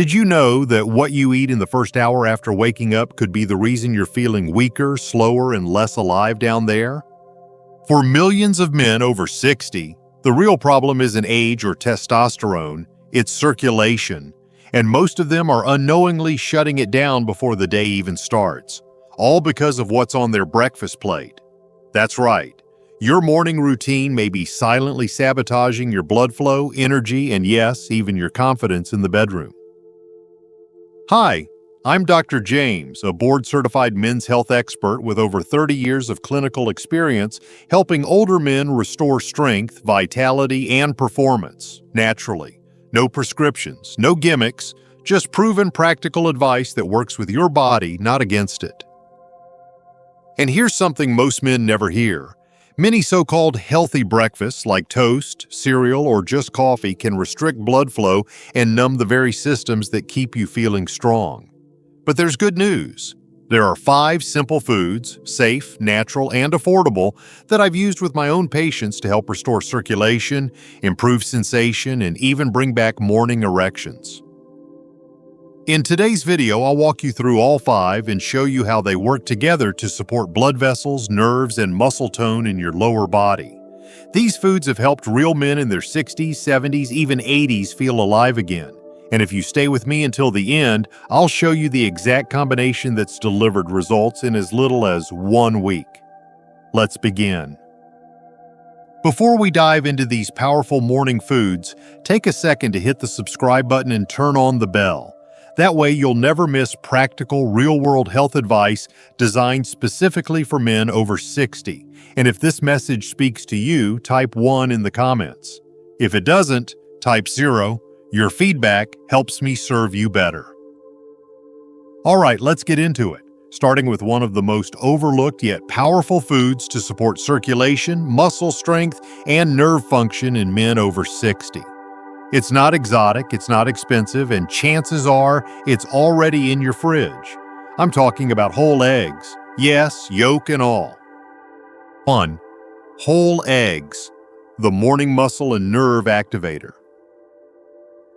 Did you know that what you eat in the first hour after waking up could be the reason you're feeling weaker, slower, and less alive down there? For millions of men over 60, the real problem isn't age or testosterone, it's circulation, and most of them are unknowingly shutting it down before the day even starts, all because of what's on their breakfast plate. That's right. Your morning routine may be silently sabotaging your blood flow, energy, and yes, even your confidence in the bedroom. Hi, I'm Dr. James, a board-certified men's health expert with over 30 years of clinical experience helping older men restore strength, vitality, and performance, naturally. No prescriptions, no gimmicks, just proven practical advice that works with your body, not against it. And here's something most men never hear. Many so-called healthy breakfasts like toast, cereal, or just coffee can restrict blood flow and numb the very systems that keep you feeling strong. But there's good news. There are 5 simple foods, safe, natural, and affordable, that I've used with my own patients to help restore circulation, improve sensation, and even bring back morning erections. In today's video, I'll walk you through all 5 and show you how they work together to support blood vessels, nerves, and muscle tone in your lower body. These foods have helped real men in their 60s, 70s, even 80s feel alive again. And if you stay with me until the end, I'll show you the exact combination that's delivered results in as little as 1 week. Let's begin. Before we dive into these powerful morning foods, take a second to hit the subscribe button and turn on the bell. That way you'll never miss practical, real-world health advice designed specifically for men over 60. And if this message speaks to you, type 1 in the comments. If it doesn't, type 0. Your feedback helps me serve you better. All right, let's get into it, starting with one of the most overlooked yet powerful foods to support circulation, muscle strength, and nerve function in men over 60. It's not exotic, it's not expensive, and chances are it's already in your fridge. I'm talking about whole eggs. Yes, yolk and all. 1. Whole eggs, the morning muscle and nerve activator.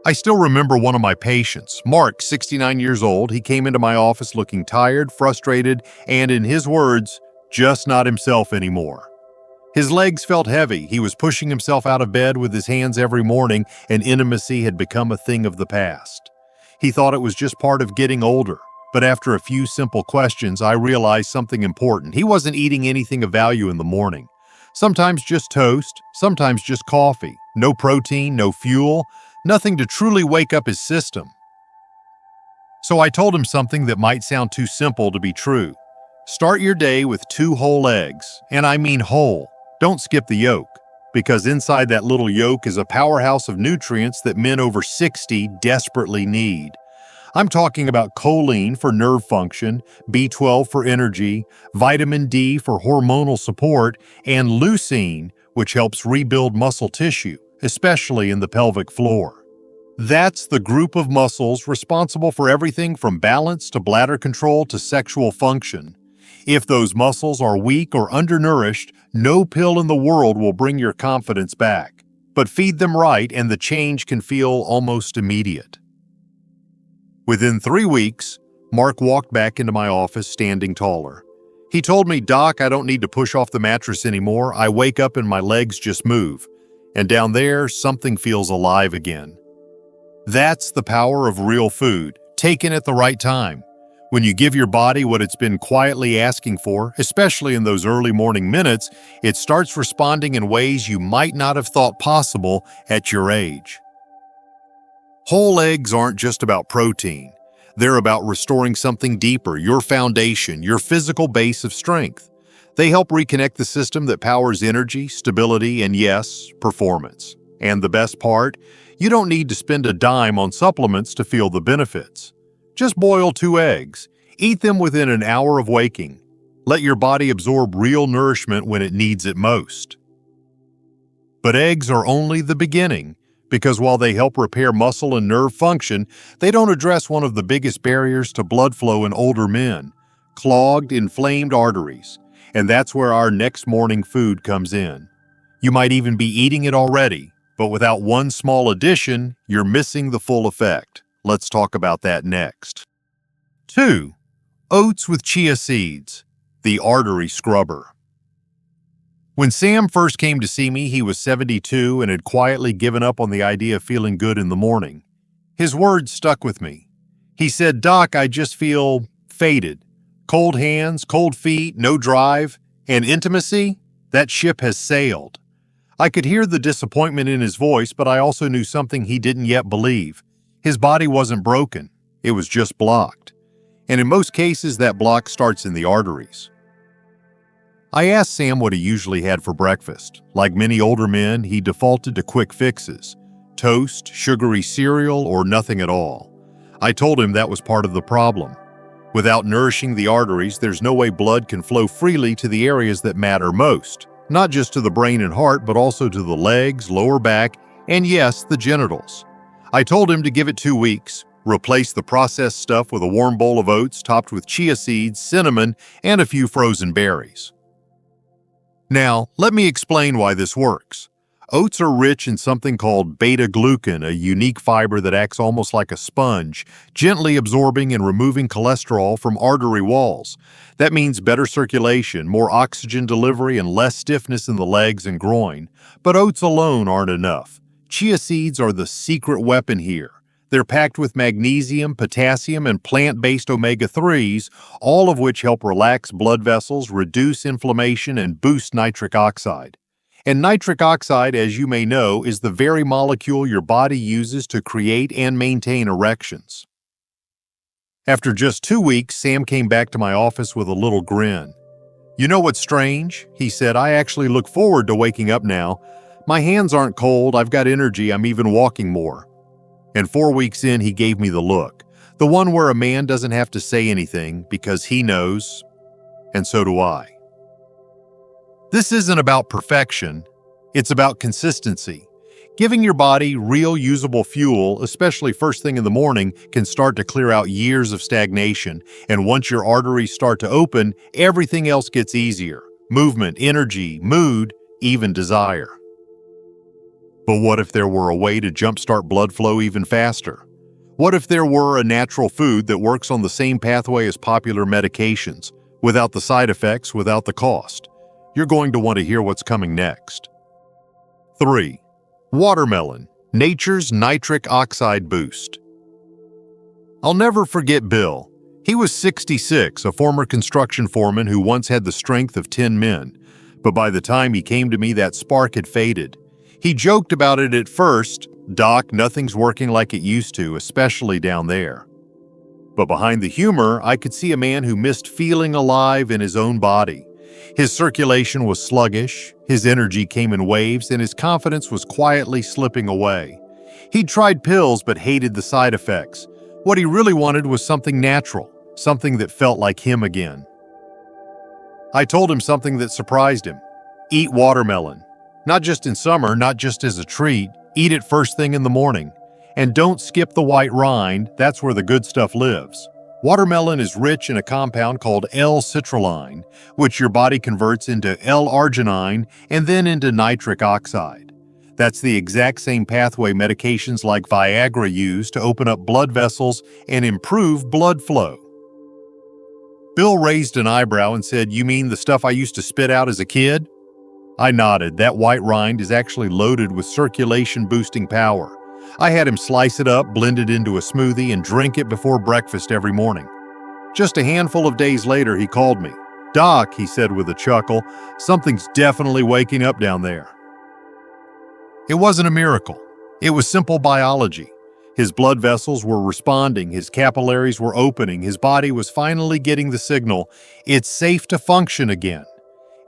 I still remember one of my patients, Mark, 69 years old. He came into my office looking tired, frustrated, and in his words, just not himself anymore. His legs felt heavy. He was pushing himself out of bed with his hands every morning, and intimacy had become a thing of the past. He thought it was just part of getting older, but after a few simple questions, I realized something important. He wasn't eating anything of value in the morning. Sometimes just toast, sometimes just coffee. No protein, no fuel, nothing to truly wake up his system. So I told him something that might sound too simple to be true. Start your day with 2 whole eggs, and I mean whole. Don't skip the yolk, because inside that little yolk is a powerhouse of nutrients that men over 60 desperately need. I'm talking about choline for nerve function, B12 for energy, vitamin D for hormonal support, and leucine, which helps rebuild muscle tissue, especially in the pelvic floor. That's the group of muscles responsible for everything from balance to bladder control to sexual function. If those muscles are weak or undernourished, no pill in the world will bring your confidence back. But feed them right and the change can feel almost immediate. Within 3 weeks, Mark walked back into my office standing taller. He told me, "Doc, I don't need to push off the mattress anymore. I wake up and my legs just move. And down there, something feels alive again." That's the power of real food, taken at the right time. When you give your body what it's been quietly asking for, especially in those early morning minutes, it starts responding in ways you might not have thought possible at your age. Whole eggs aren't just about protein. They're about restoring something deeper, your foundation, your physical base of strength. They help reconnect the system that powers energy, stability, and yes, performance. And the best part, you don't need to spend a dime on supplements to feel the benefits. Just boil 2 eggs. Eat them within an hour of waking. Let your body absorb real nourishment when it needs it most. But eggs are only the beginning, because while they help repair muscle and nerve function, they don't address one of the biggest barriers to blood flow in older men: clogged, inflamed arteries. And that's where our next morning food comes in. You might even be eating it already, but without one small addition, you're missing the full effect. Let's talk about that next. 2. Oats with chia seeds, the artery scrubber. When Sam first came to see me, he was 72 and had quietly given up on the idea of feeling good in the morning. His words stuck with me. He said, "Doc, I just feel faded. Cold hands, cold feet, no drive, and intimacy? That ship has sailed." I could hear the disappointment in his voice, but I also knew something he didn't yet believe. His body wasn't broken. It was just blocked. And in most cases, that block starts in the arteries. I asked Sam what he usually had for breakfast. Like many older men, he defaulted to quick fixes: toast, sugary cereal, or nothing at all. I told him that was part of the problem. Without nourishing the arteries, there's no way blood can flow freely to the areas that matter most. Not just to the brain and heart, but also to the legs, lower back, and yes, the genitals. I told him to give it 2 weeks, replace the processed stuff with a warm bowl of oats topped with chia seeds, cinnamon, and a few frozen berries. Now, let me explain why this works. Oats are rich in something called beta-glucan, a unique fiber that acts almost like a sponge, gently absorbing and removing cholesterol from artery walls. That means better circulation, more oxygen delivery, and less stiffness in the legs and groin. But oats alone aren't enough. Chia seeds are the secret weapon here. They're packed with magnesium, potassium, and plant-based omega-3s, all of which help relax blood vessels, reduce inflammation, and boost nitric oxide. And nitric oxide, as you may know, is the very molecule your body uses to create and maintain erections. After just 2 weeks, Sam came back to my office with a little grin. "You know what's strange?" he said. "I actually look forward to waking up now. My hands aren't cold, I've got energy, I'm even walking more." And 4 weeks in, he gave me the look. The one where a man doesn't have to say anything because he knows, and so do I. This isn't about perfection, it's about consistency. Giving your body real usable fuel, especially first thing in the morning, can start to clear out years of stagnation. And once your arteries start to open, everything else gets easier. Movement, energy, mood, even desire. But what if there were a way to jumpstart blood flow even faster? What if there were a natural food that works on the same pathway as popular medications, without the side effects, without the cost? You're going to want to hear what's coming next. 3. Watermelon, nature's nitric oxide boost. I'll never forget Bill. He was 66, a former construction foreman who once had the strength of 10 men. But by the time he came to me, that spark had faded. He joked about it at first: "Doc, nothing's working like it used to, especially down there." But behind the humor, I could see a man who missed feeling alive in his own body. His circulation was sluggish, his energy came in waves, and his confidence was quietly slipping away. He'd tried pills but hated the side effects. What he really wanted was something natural, something that felt like him again. I told him something that surprised him. Eat watermelon. Not just in summer, not just as a treat, eat it first thing in the morning. And don't skip the white rind, that's where the good stuff lives. Watermelon is rich in a compound called L-citrulline, which your body converts into L-arginine and then into nitric oxide. That's the exact same pathway medications like Viagra use to open up blood vessels and improve blood flow. Bill raised an eyebrow and said, "You mean the stuff I used to spit out as a kid?" I nodded. That white rind is actually loaded with circulation-boosting power. I had him slice it up, blend it into a smoothie, and drink it before breakfast every morning. Just a handful of days later, he called me. "Doc," he said with a chuckle, "something's definitely waking up down there." It wasn't a miracle. It was simple biology. His blood vessels were responding, his capillaries were opening, his body was finally getting the signal, it's safe to function again.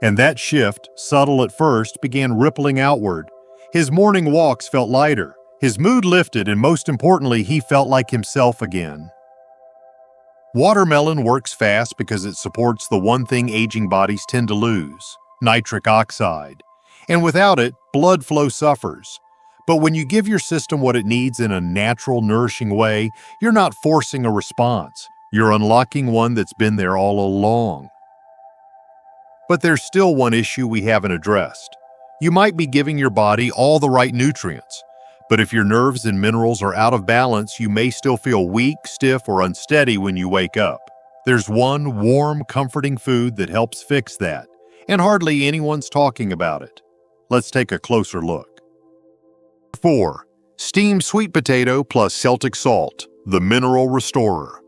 And that shift, subtle at first, began rippling outward. His morning walks felt lighter. His mood lifted, and most importantly, he felt like himself again. Watermelon works fast because it supports the one thing aging bodies tend to lose: nitric oxide. And without it, blood flow suffers. But when you give your system what it needs in a natural, nourishing way, you're not forcing a response. You're unlocking one that's been there all along. But there's still one issue we haven't addressed. You might be giving your body all the right nutrients, But if your nerves and minerals are out of balance, you may still feel weak, stiff, or unsteady when you wake up. There's one warm, comforting food that helps fix that, and hardly anyone's talking about it. Let's take a closer look. 4. Steamed sweet potato plus Celtic salt, the mineral restorer.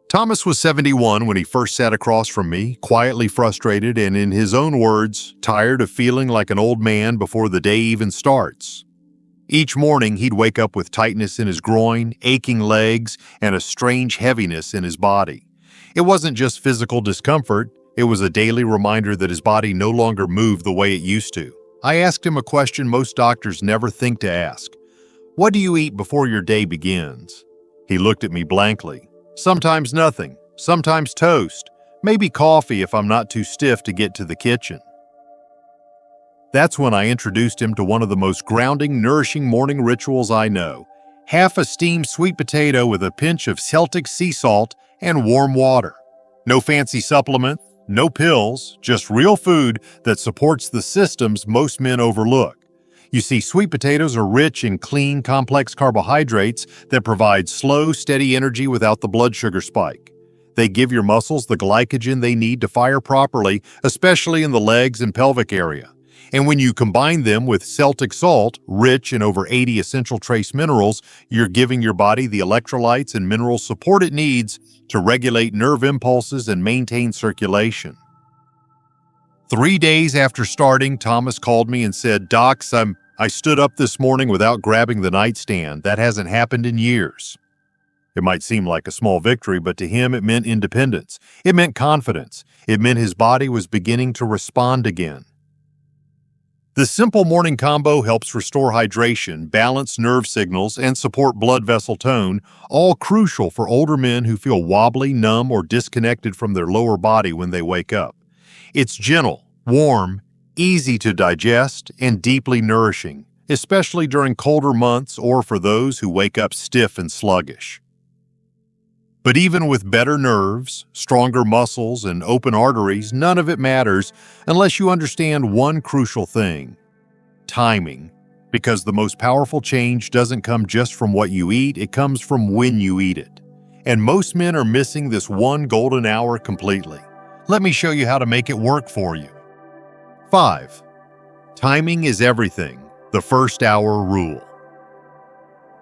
Thomas was 71 when he first sat across from me, quietly frustrated and, in his own words, tired of feeling like an old man before the day even starts. Each morning, he'd wake up with tightness in his groin, aching legs, and a strange heaviness in his body. It wasn't just physical discomfort, it was a daily reminder that his body no longer moved the way it used to. I asked him a question most doctors never think to ask. What do you eat before your day begins? He looked at me blankly. Sometimes nothing, sometimes toast, maybe coffee if I'm not too stiff to get to the kitchen. That's when I introduced him to one of the most grounding, nourishing morning rituals I know. Half a steamed sweet potato with a pinch of Celtic sea salt and warm water. No fancy supplement, no pills, just real food that supports the systems most men overlook. You see, sweet potatoes are rich in clean, complex carbohydrates that provide slow, steady energy without the blood sugar spike. They give your muscles the glycogen they need to fire properly, especially in the legs and pelvic area. And when you combine them with Celtic salt, rich in over 80 essential trace minerals, you're giving your body the electrolytes and mineral support it needs to regulate nerve impulses and maintain circulation. 3 days after starting, Thomas called me and said, "Docs, I stood up this morning without grabbing the nightstand. That hasn't happened in years." It might seem like a small victory, but to him it meant independence. It meant confidence. It meant his body was beginning to respond again. This simple morning combo helps restore hydration, balance nerve signals, and support blood vessel tone, all crucial for older men who feel wobbly, numb, or disconnected from their lower body when they wake up. It's gentle, warm, easy to digest, and deeply nourishing, especially during colder months or for those who wake up stiff and sluggish. But even with better nerves, stronger muscles, and open arteries, none of it matters unless you understand one crucial thing: timing. Because the most powerful change doesn't come just from what you eat, it comes from when you eat it. And most men are missing this one golden hour completely. Let me show you how to make it work for you. 5. Timing is everything. The first hour rule.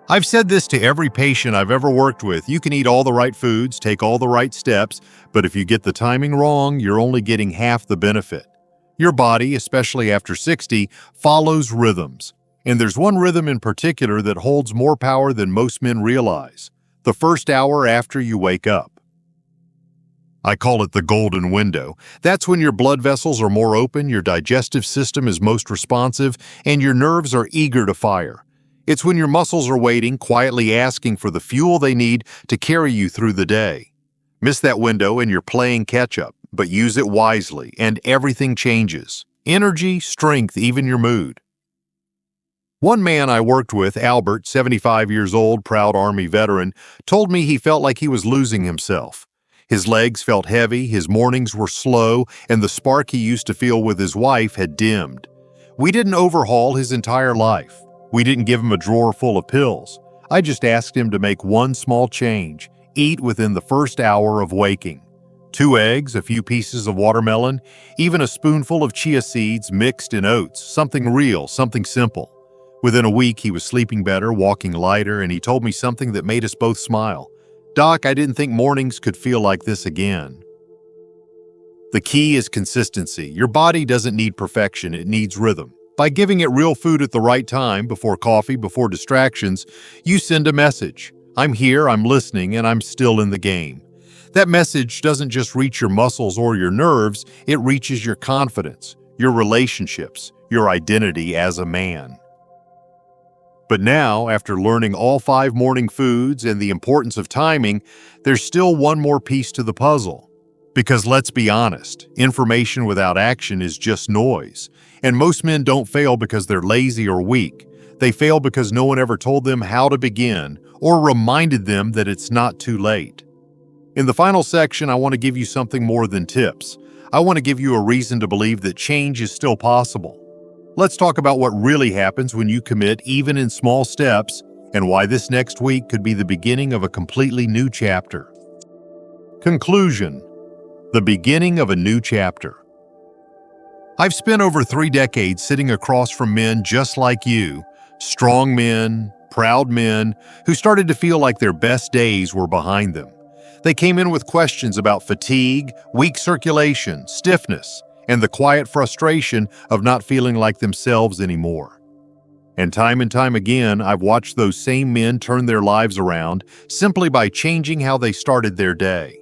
I've said this to every patient I've ever worked with. You can eat all the right foods, take all the right steps, but if you get the timing wrong, you're only getting half the benefit. Your body, especially after 60, follows rhythms. And there's one rhythm in particular that holds more power than most men realize: the first hour after you wake up. I call it the golden window. That's when your blood vessels are more open, your digestive system is most responsive, and your nerves are eager to fire. It's when your muscles are waiting, quietly asking for the fuel they need to carry you through the day. Miss that window and you're playing catch-up, but use it wisely, and everything changes. Energy, strength, even your mood. One man I worked with, Albert, 75 years old, proud Army veteran, told me he felt like he was losing himself. His legs felt heavy, his mornings were slow, and the spark he used to feel with his wife had dimmed. We didn't overhaul his entire life. We didn't give him a drawer full of pills. I just asked him to make one small change: eat within the first hour of waking. 2 eggs, a few pieces of watermelon, even a spoonful of chia seeds mixed in oats, something real, something simple. Within a week, he was sleeping better, walking lighter, and he told me something that made us both smile. "Doc, I didn't think mornings could feel like this again." The key is consistency. Your body doesn't need perfection, it needs rhythm. By giving it real food at the right time, before coffee, before distractions, you send a message: I'm here, I'm listening, and I'm still in the game. That message doesn't just reach your muscles or your nerves, it reaches your confidence, your relationships, your identity as a man. But now, after learning all 5 morning foods and the importance of timing, there's still one more piece to the puzzle. Because let's be honest, information without action is just noise. And most men don't fail because they're lazy or weak. They fail because no one ever told them how to begin or reminded them that it's not too late. In the final section, I want to give you something more than tips. I want to give you a reason to believe that change is still possible. Let's talk about what really happens when you commit even in small steps and why this next week could be the beginning of a completely new chapter. Conclusion: the beginning of a new chapter. I've spent over 3 decades sitting across from men just like you, strong men, proud men, who started to feel like their best days were behind them. They came in with questions about fatigue, weak circulation, stiffness, and the quiet frustration of not feeling like themselves anymore. And time again, I've watched those same men turn their lives around simply by changing how they started their day.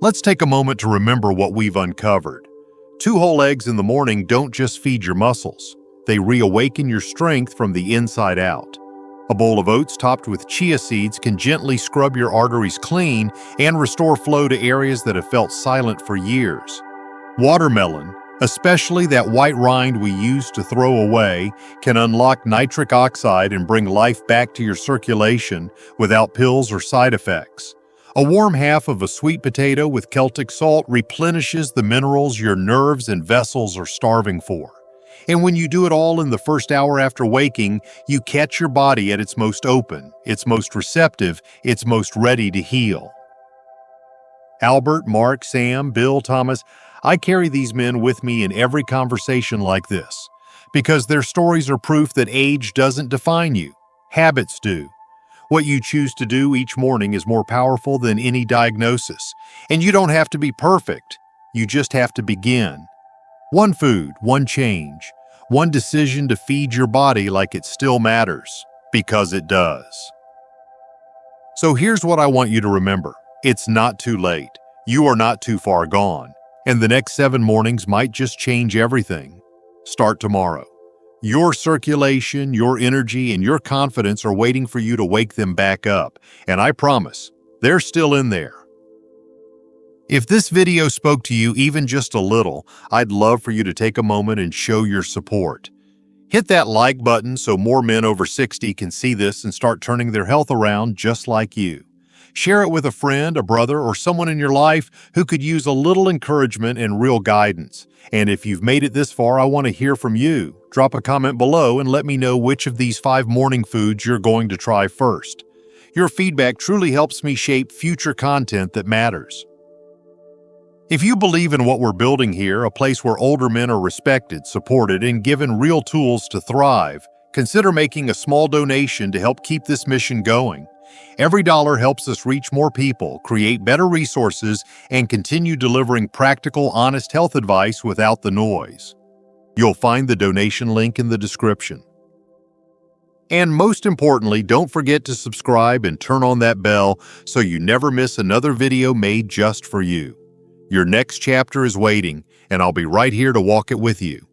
Let's take a moment to remember what we've uncovered. 2 whole eggs in the morning don't just feed your muscles. They reawaken your strength from the inside out. A bowl of oats topped with chia seeds can gently scrub your arteries clean and restore flow to areas that have felt silent for years. Watermelon, especially that white rind we used to throw away, can unlock nitric oxide and bring life back to your circulation without pills or side effects. A warm half of a sweet potato with Celtic salt replenishes the minerals your nerves and vessels are starving for. And when you do it all in the first hour after waking, you catch your body at its most open, its most receptive, its most ready to heal. Albert, Mark, Sam, Bill, Thomas, I carry these men with me in every conversation like this, because their stories are proof that age doesn't define you. Habits do. What you choose to do each morning is more powerful than any diagnosis, and you don't have to be perfect. You just have to begin. One food, one change, one decision to feed your body like it still matters, because it does. So here's what I want you to remember. It's not too late. You are not too far gone. And the next 7 mornings might just change everything. Start tomorrow. Your circulation, your energy, and your confidence are waiting for you to wake them back up. And I promise, they're still in there. If this video spoke to you even just a little, I'd love for you to take a moment and show your support. Hit that like button so more men over 60 can see this and start turning their health around just like you. Share it with a friend, a brother, or someone in your life who could use a little encouragement and real guidance. And if you've made it this far, I want to hear from you. Drop a comment below and let me know which of these 5 morning foods you're going to try first. Your feedback truly helps me shape future content that matters. If you believe in what we're building here, a place where older men are respected, supported, and given real tools to thrive, consider making a small donation to help keep this mission going. Every dollar helps us reach more people, create better resources, and continue delivering practical, honest health advice without the noise. You'll find the donation link in the description. And most importantly, don't forget to subscribe and turn on that bell so you never miss another video made just for you. Your next chapter is waiting, and I'll be right here to walk it with you.